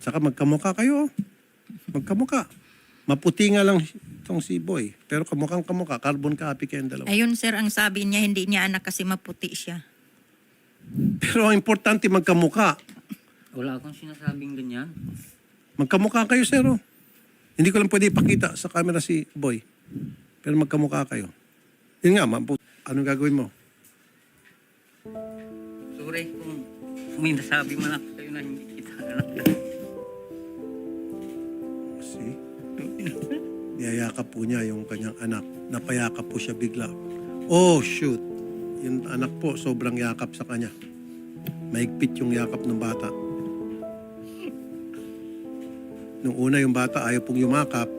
Saka magkamukha kayo. Magkamukha. Maputi nga lang itong si Boy. Pero kamukhang kamukha. Carbon copy kayong dalawa. Ayun sir, ang sabi niya, hindi niya anak kasi maputi siya. Pero ang importante magkamukha. Wala akong sinasabing ganyan. Magkamukha kayo, sir. Oh. Hindi ko lang pwede ipakita sa camera si Boy. Pero magkamukha kayo. Yun nga, anong gagawin mo? Sorry kung may nasabi man ako kayo na hindi kita anak. See? Niyayakap po niya yung kanyang anak. Napayakap po siya bigla. Oh, shoot. Yung anak po, sobrang yakap sa kanya. Maigpit yung yakap ng bata. Nung una yung bata ayaw pong yumakap.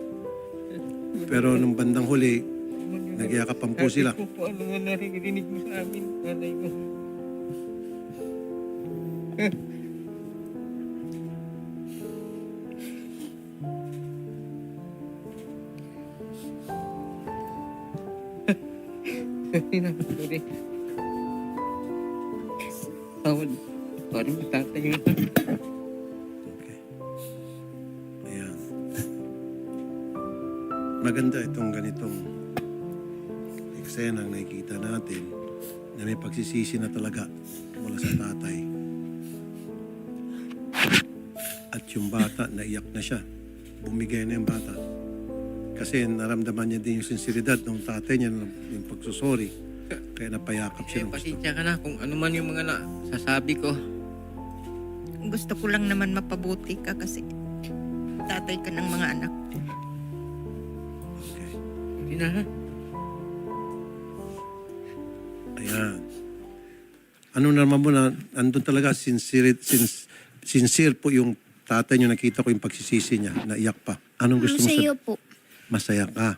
Pero nung bandang huli, nagyakapan po sila. Sabi ko po, ano nga narinig mo sa amin, nanay mo. Sorry. Tawad. Parang matatayo na. Okay. Ayan. Maganda itong ganitong eksena nakikita natin na may pagsisisi na talaga mula sa tatay. At yung bata, naiyak na siya. Bumigay na yung bata. Kasi naramdaman niya din yung sinseridad ng tatay niya, yung pagsusori. Kaya napayakap siya ng gusto. Pasensya ka na kung ano man yung mga sasabi ko. Gusto ko lang naman mapabuti ka kasi tatay ka ng mga anak. Okay. Hindi na ha. Ayan. Ano naman mo na, andun talaga, sincere po yung tatay niyo, nakita ko yung pagsisisi niya, naiyak pa. Anong gusto mo Masaya sabihin? po. Masaya ka.